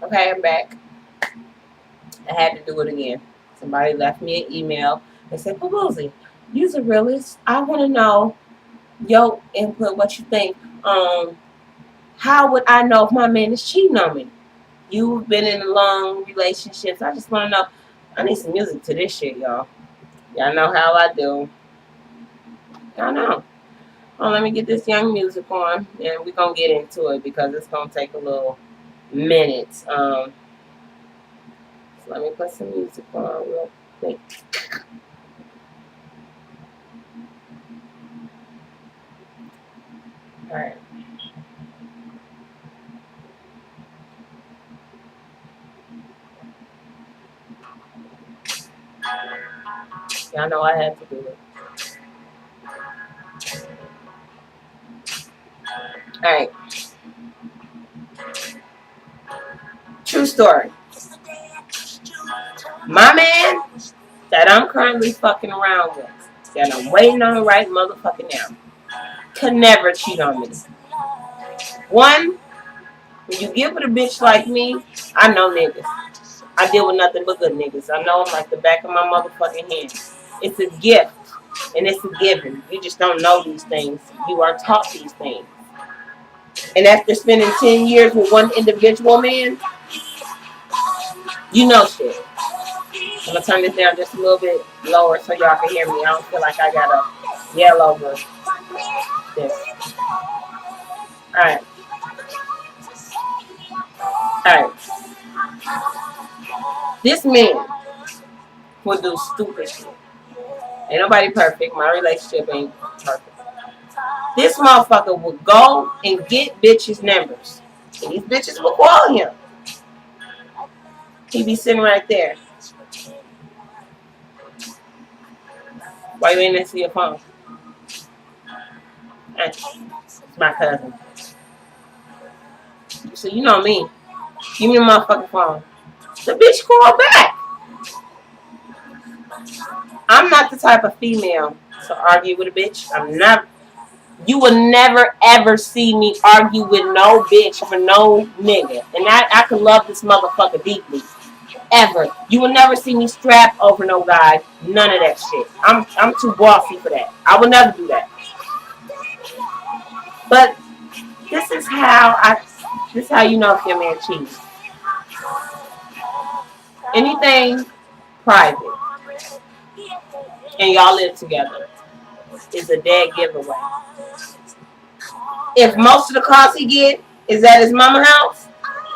Okay, I'm back. I had to do it again. Somebody left me an email. They said, "Pubuzie, you're a realist. I want to know your input. What you think? How would I know if my man is cheating on me? You've been in long relationships. I just want to know. I need some music to this shit, y'all. Y'all know how I do. Y'all know. Oh, let me get this young music on, and we're gonna get into it because it's gonna take a little minute. So let me put some music on real quick. All right. Y'all know I had to do it. All right. True story. My man that I'm currently fucking around with, that I'm waiting on right motherfucking now, could never cheat on me. One, when you get with a bitch like me, I know niggas. I deal with nothing but good niggas. I know them like the back of my motherfucking hand. It's a gift and it's a given. You just don't know these things. You are taught these things. And after spending 10 years with one individual man, you know shit. I'm gonna turn this down just a little bit lower so y'all can hear me. I don't feel like I gotta yell over this. Alright. Alright. This man will do stupid shit. Ain't nobody perfect. My relationship ain't perfect. This motherfucker will go and get bitches' numbers. And these bitches will call him. He be sitting right there. Why you ain't answer your phone? It's my cousin. So you know me. Give me the motherfucking phone. The bitch called back. I'm not the type of female to argue with a bitch. I'm not. You will never ever see me argue with no bitch for no nigga. And I can love this motherfucker deeply. Ever. You will never see me strap over no guy. None of that shit. I'm too bossy for that. I will never do that. But this is how you know if your man cheats. Anything private and y'all live together is a dead giveaway. If most of the calls he get is at his mama house,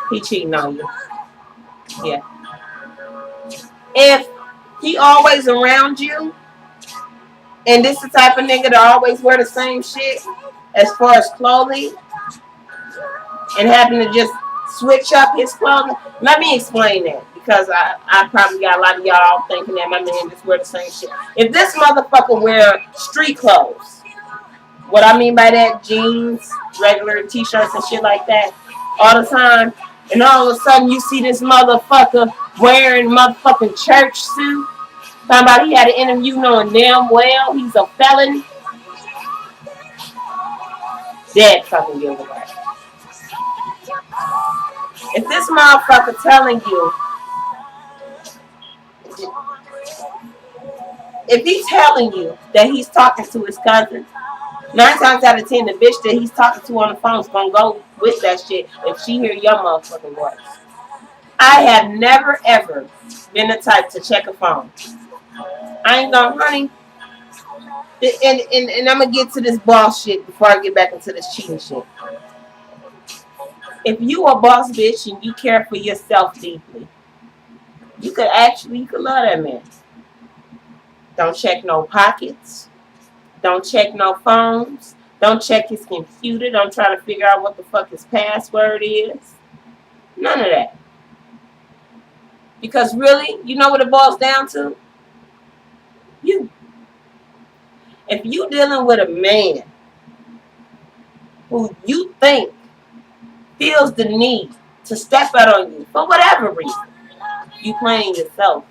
he cheating on you. Yeah. If he always around you, and this the type of nigga that always wear the same shit as far as clothing, and happen to just switch up his clothing, let me explain that. Because I probably got a lot of y'all thinking that my man just wear the same shit. If this motherfucker wear street clothes, what I mean by that, jeans, regular t-shirts and shit like that, all the time, and all of a sudden you see this motherfucker wearing motherfucking church suit, somebody had an interview knowing damn well he's a felon, dead fucking giveaway. If this motherfucker telling you, if he's telling you that he's talking to his cousin, 9 times out of 10, the bitch that he's talking to on the phone is gonna go with that shit if she hear your motherfucking voice. I have never ever been the type to check a phone. I ain't gonna, honey. And I'm gonna get to this boss shit before I get back into this cheating shit. If you a boss bitch and you care for yourself deeply, you could love that man. Don't check no pockets. Don't check no phones. Don't check his computer. Don't try to figure out what the fuck his password is. None of that. Because really, you know what it boils down to? You. If you dealing with a man who you think feels the need to step out on you for whatever reason, you playing yourself.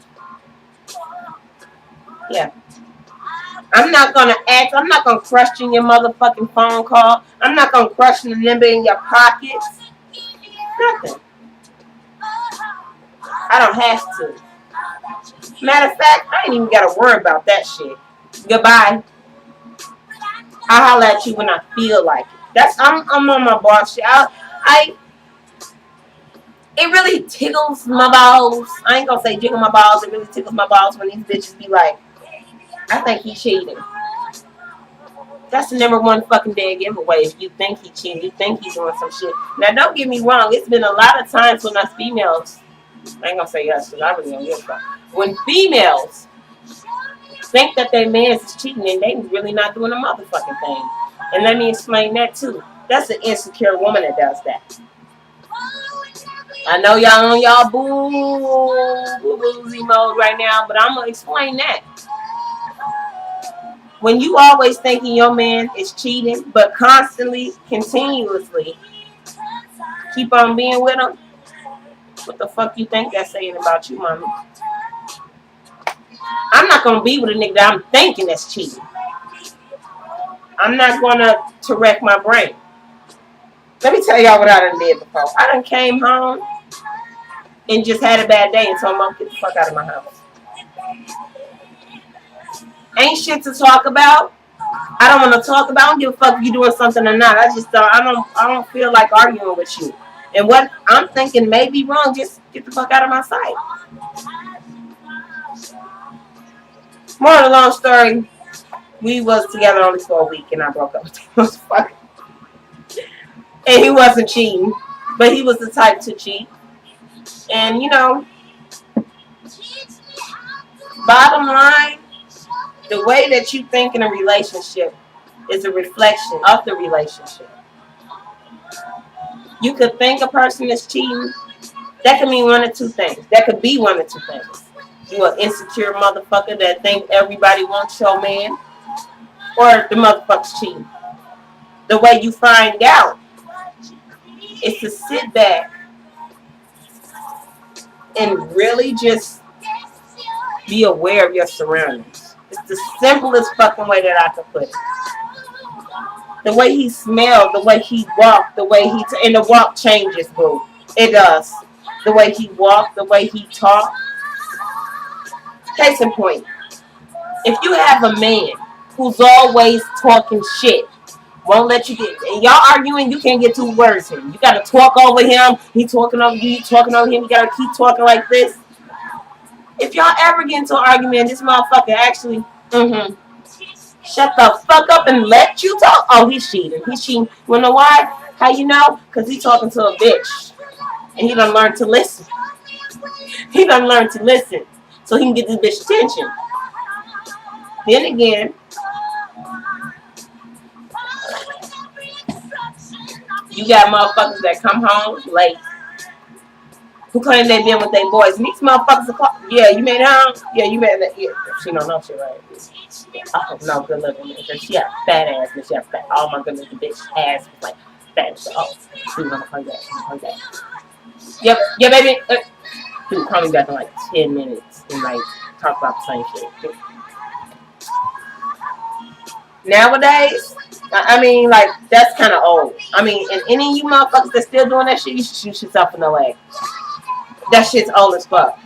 Yeah. I'm not gonna question your motherfucking phone call. I'm not gonna question the number in your pockets. Nothing. I don't have to. Matter of fact, I ain't even got to worry about that shit. Goodbye. I'll holler at you when I feel like it. I'm on my boss shit. It really tickles my balls. I ain't gonna say jiggle my balls. It really tickles my balls when these bitches be like, I think he cheating. That's the number one fucking dead giveaway. If you think he cheating, you think he's doing some shit. Now, don't get me wrong. It's been a lot of times when us females, I ain't gonna say us, because I really don't give a fuck. When females think that their man is cheating and they really not doing a motherfucking thing. And let me explain that too. That's an insecure woman that does that. I know y'all on y'all boo-boozie mode right now, but I'm gonna explain that. When you always thinking your man is cheating, but constantly, continuously keep on being with him, what the fuck you think that's saying about you, mommy? I'm not gonna be with a nigga that I'm thinking that's cheating. I'm not gonna wreck my brain. Let me tell y'all what I done did before. I done came home and just had a bad day and told mom, get the fuck out of my house. Ain't shit to talk about. I don't want to talk about. I don't give a fuck if you doing something or not. I just don't. I don't feel like arguing with you. And what I'm thinking may be wrong. Just get the fuck out of my sight. More of the long story. We was together only for a week and I broke up with him. And he wasn't cheating, but he was the type to cheat. And you know, bottom line, the way that you think in a relationship is a reflection of the relationship. You could think a person is cheating. That could mean one or two things. That could be one or two things. You an insecure motherfucker that think everybody wants your man, or the motherfucker's cheating. The way you find out is to sit back and really just be aware of your surroundings. It's the simplest fucking way that I could put it. The way he smelled, the way he walked, the way he and the walk changes, boo. It does. The way he walked, the way he talked. Case in point, if you have a man who's always talking shit, won't let you get, and y'all arguing, you can't get 2 words in. You gotta talk over him. He talking over you, talking over him. You gotta keep talking like this. If y'all ever get into an argument, this motherfucker actually, shut the fuck up and let you talk. Oh, he's cheating. He's cheating. You wanna know why? How you know? Because he's talking to a bitch. And he done learned to listen. He done learned to listen. So he can get this bitch attention. Then again, you got motherfuckers that come home late who claim they been with their boys. And these motherfuckers are, yeah, you made it home? Yeah, you made it. Yeah, she don't know shit, right? Oh, no, good looking. She got fat ass, and she got fat. Oh, my goodness, the bitch ass was like fat. So, oh, dude, I'm gonna call that. Yep, yeah, baby. Dude, call me back in like 10 minutes and like talk about the same shit. Nowadays, I mean, like, that's kind of old. I mean, and any of you motherfuckers that's still doing that shit, you should shoot yourself in the leg. That shit's old as fuck.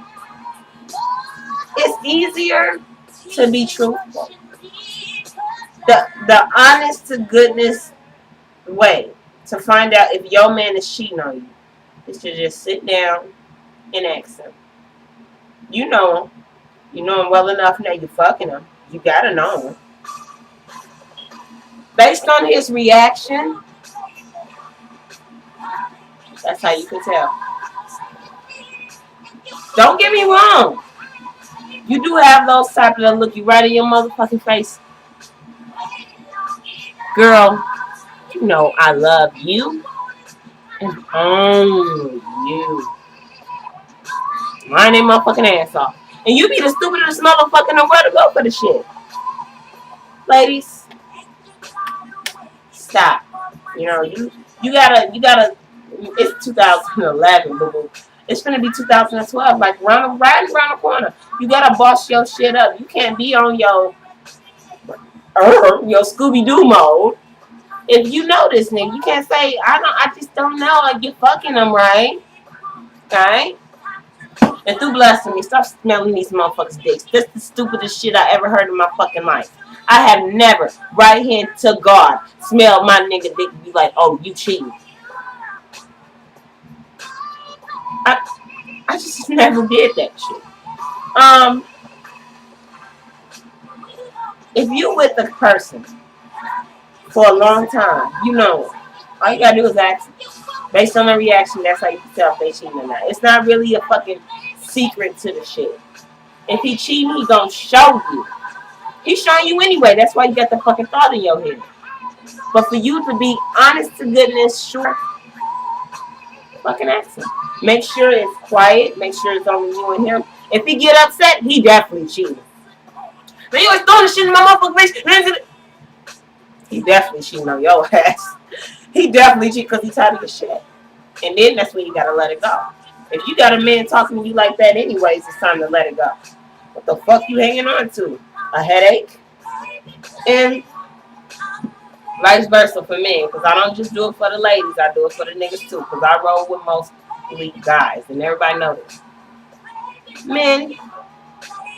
It's easier to be truthful. The honest to goodness way to find out if your man is cheating on you is to just sit down and ask him. You know him. You know him well enough now you're fucking him. You gotta know him. Based on his reaction, that's how you can tell. Don't get me wrong. You do have those type that look you right in your motherfucking face. Girl, you know I love you. And only you. Line their motherfucking ass off. And you be the stupidest motherfucker in the world to go for the shit. Ladies, stop. You know, you gotta, it's 2011, boo-boo. It's gonna be 2012, like right around the corner. You gotta boss your shit up. You can't be on your Scooby-Doo mode. If you know this nigga, you can't say, I just don't know, like you're fucking him right. Right? And through blasphemy, stop smelling these motherfuckers' dicks. That's the stupidest shit I ever heard in my fucking life. I have never, right hand to God, smelled my nigga dick and be like, oh, you cheating. I, I just never did that shit. If you with a person for a long time, you know, all you gotta do is ask them. Based on their reaction, that's how you can tell if they cheating or not. It's not really a fucking secret to the shit. If he cheating, he gonna show you. He's showing you anyway. That's why you got the fucking thought in your head. But for you to be honest to goodness, sure, fucking ask him. Make sure it's quiet. Make sure it's only you and him. If he get upset, he definitely cheating. Man, you always throwing the shit in my motherfucking face. He definitely cheating on your ass. He definitely cheating because he's tired of your shit. And then that's when you gotta let it go. If you got a man talking to you like that anyways, it's time to let it go. What the fuck you hanging on to? A headache? And vice versa for men, because I don't just do it for the ladies, I do it for the niggas too, because I roll with mostly guys, and everybody knows this. Men,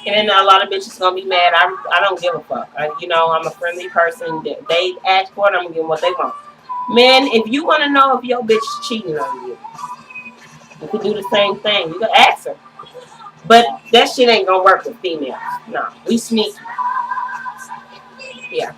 and then a lot of bitches gonna be mad. I don't give a fuck. I'm a friendly person. They ask for it, I'm gonna give them what they want. Men, if you want to know if your bitch is cheating on you, you can do the same thing. You can ask her. But that shit ain't gonna work with females. No, we sneaky. Yeah.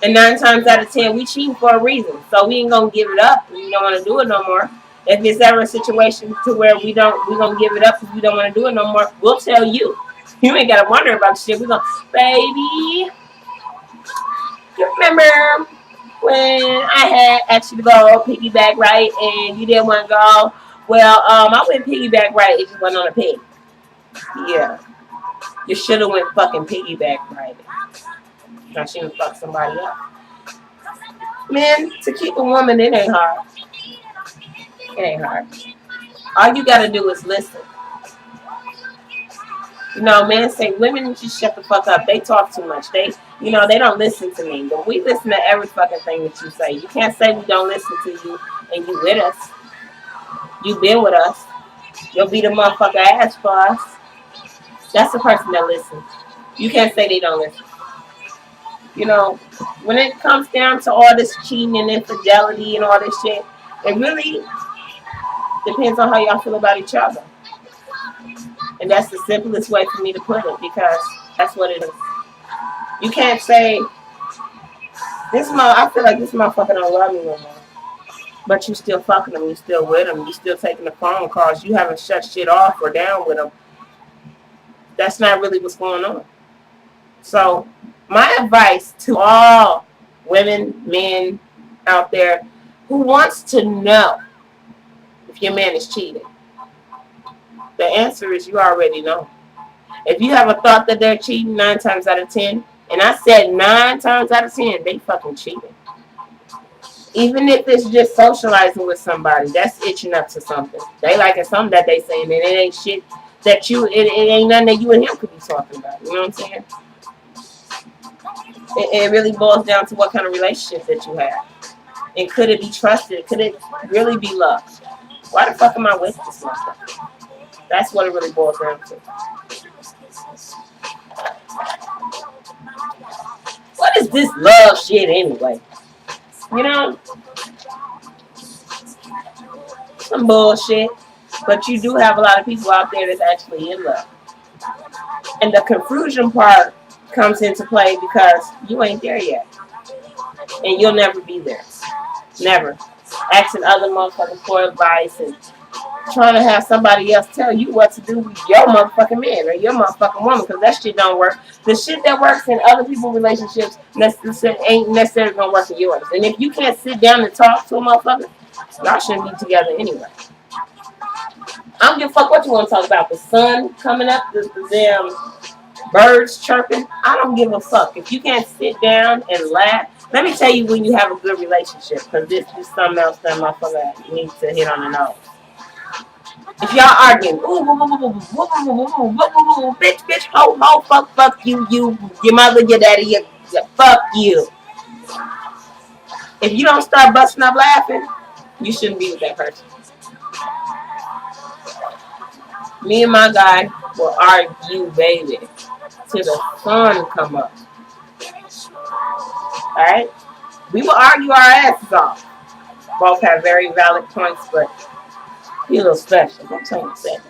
And 9 times out of 10, we cheating for a reason. So we ain't gonna give it up. We don't want to do it no more. If it's ever a situation to where we gonna give it up because we don't want to do it no more, we'll tell you. You ain't gotta wonder about shit. We gonna, baby, you remember when I had asked you to go piggyback right and you didn't want to go? Well, I went piggyback right. It just went on a pig. Yeah. You should have went fucking piggyback right. Now she done fuck somebody up. Man, to keep a woman, it ain't hard. It ain't hard. All you gotta do is listen. Men say women just shut the fuck up. They talk too much. They don't listen to me. But we listen to every fucking thing that you say. You can't say we don't listen to you and you with us. You been with us. You'll beat a motherfucker ass for us. That's the person that listens. You can't say they don't listen. When it comes down to all this cheating and infidelity and all this shit, it really depends on how y'all feel about each other. And that's the simplest way for me to put it, because that's what it is. You can't say, I feel like this motherfucker don't love me no more. But you still fucking him, you still with him, you still taking the phone calls, you haven't shut shit off or down with him. That's not really what's going on. So my advice to all women, men out there who wants to know if your man is cheating, the answer is you already know. If you have a thought that they're cheating 9 times out of 10, and I said 9 times out of 10, they fucking cheating. Even if it's just socializing with somebody, that's itching up to something. They like it something that they saying, and it ain't shit that it ain't nothing that you and him could be talking about. You know what I'm saying? It really boils down to what kind of relationship that you have. And could it be trusted? Could it really be love? Why the fuck am I with this motherfucker? That's what it really boils down to. What is this love shit anyway? Some bullshit. But you do have a lot of people out there that's actually in love. And the confusion part comes into play because you ain't there yet. And you'll never be there. Never. Asking other motherfuckers for advice and trying to have somebody else tell you what to do with your motherfucking man or your motherfucking woman, because that shit don't work. The shit that works in other people's relationships ain't necessarily gonna work in yours. And if you can't sit down and talk to a motherfucker, y'all shouldn't be together anyway. I don't give a fuck what you want to talk about. The sun coming up, the damn birds chirping. I don't give a fuck. If you can't sit down and laugh, let me tell you when you have a good relationship, because this is something else that motherfucker needs to hit on the nose. If y'all arguing, bitch, ho, fuck you, your mother, your daddy, fuck you. If you don't start busting up laughing, you shouldn't be with that person. Me and my guy will argue, baby, till the sun come up. Alright? We will argue our asses off. Both have very valid points, but he a little special. Don't tell him that.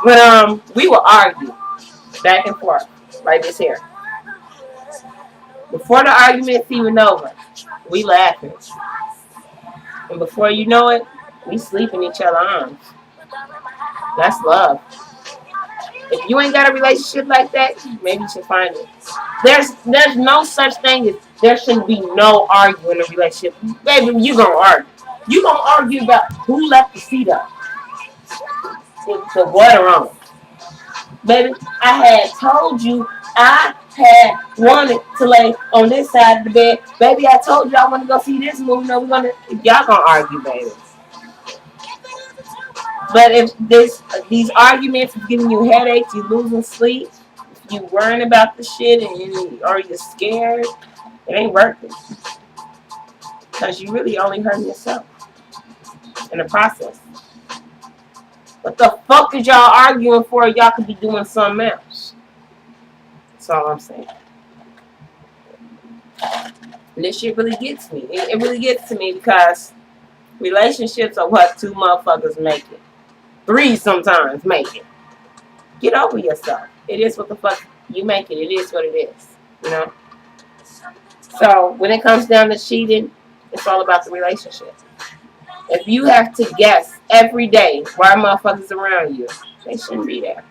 But we will argue back and forth like this here. Before the argument's even over, we laughing. And before you know it, we sleep in each other's arms. That's love. If you ain't got a relationship like that, maybe you should find it. There's no such thing as there shouldn't be no arguing in a relationship. Baby, you gonna argue. You gonna argue about who left the seat up. The water on. Baby, I had told you I had wanted to lay on this side of the bed. Baby, I told you I want to go see this movie. No, y'all gonna argue, baby. But if these arguments are giving you headaches, you losing sleep, if you worrying about the shit or you're scared, it ain't worth it. Because you really only hurting yourself in the process. What the fuck is y'all arguing for? Y'all could be doing something else. That's all I'm saying. And this shit really gets me. It really gets to me because relationships are what two motherfuckers make it. Three sometimes make it. Get over yourself. It is what the fuck you make it. It is what it is. You know? So when it comes down to cheating, it's all about the relationship. If you have to guess every day why motherfuckers around you, they shouldn't be there.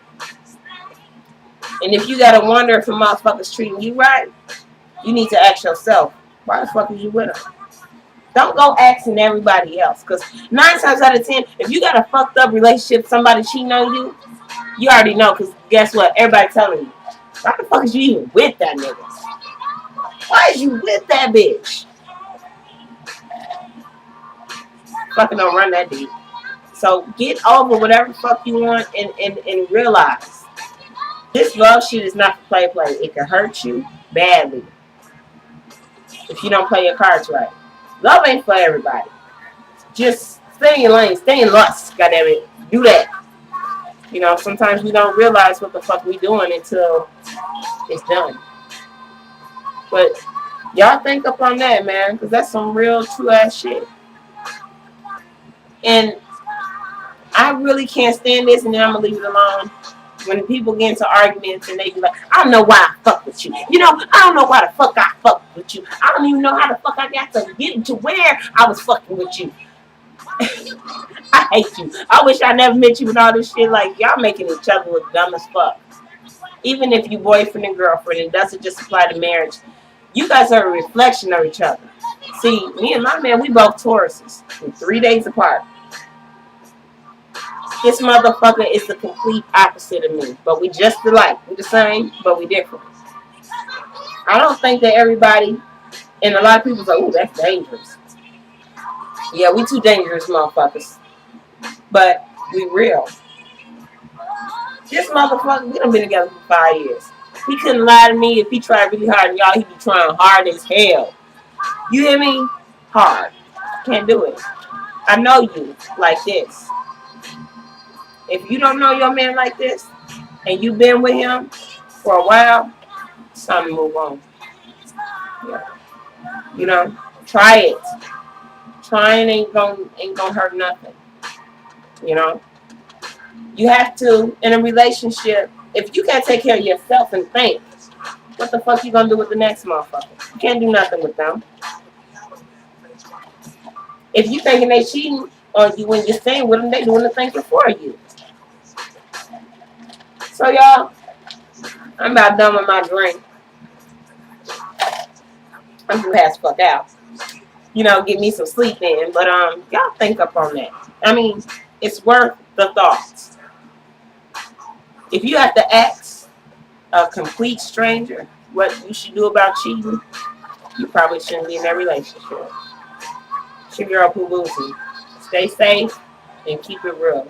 And if you gotta wonder if a motherfucker's treating you right, you need to ask yourself, why the fuck is you with them? Don't go asking everybody else. Because 9 times out of 10, if you got a fucked up relationship, somebody cheating on you, you already know. Because guess what? Everybody telling you, why the fuck is you even with that nigga? Why is you with that bitch? Fucking don't run that deep. So get over whatever fuck you want and realize this love shit is not for play. It can hurt you badly if you don't play your cards right. Love ain't for everybody. Just stay in your lane, stay in lust, goddammit. Do that. You know, sometimes we don't realize what the fuck we doing until it's done. But y'all think up on that, man, because that's some real true ass shit. And I really can't stand this, and then I'm gonna leave it alone. When people get into arguments and they be like, I don't know why I fuck with you. You know, I don't know why the fuck I fuck with you. I don't even know how the fuck I got to get to where I was fucking with you. I hate you. I wish I never met you with all this shit. Like, y'all making each other look dumb as fuck. Even if you boyfriend and girlfriend, it doesn't just apply to marriage. You guys are a reflection of each other. See, me and my man, we both Tauruses. We're 3 days apart. This motherfucker is the complete opposite of me. But we just alike. We the same, but we different. I don't think that everybody, and a lot of people say, oh, that's dangerous. Yeah, we two dangerous motherfuckers. But we real. This motherfucker, we done been together for 5 years. He couldn't lie to me if he tried really hard. And y'all, he be trying hard as hell. You hear me? Hard. Can't do it. I know you like this. If you don't know your man like this, and you've been with him for a while, it's time to move on. Yeah. You know, try it. Trying ain't gonna hurt nothing. You know, you have to, in a relationship, if you can't take care of yourself and think, what the fuck you gonna do with the next motherfucker? You can't do nothing with them. If you thinking they cheating on you when you're staying with them, they doing the thinking for you. So y'all, I'm about done with my drink. I'm gonna pass the fuck out. You know, get me some sleep in. But y'all think up on that. I mean, it's worth the thoughts. If you have to ask a complete stranger what you should do about cheating, you probably shouldn't be in that relationship. It's your girl, Do.Pubuzie. Stay safe and keep it real.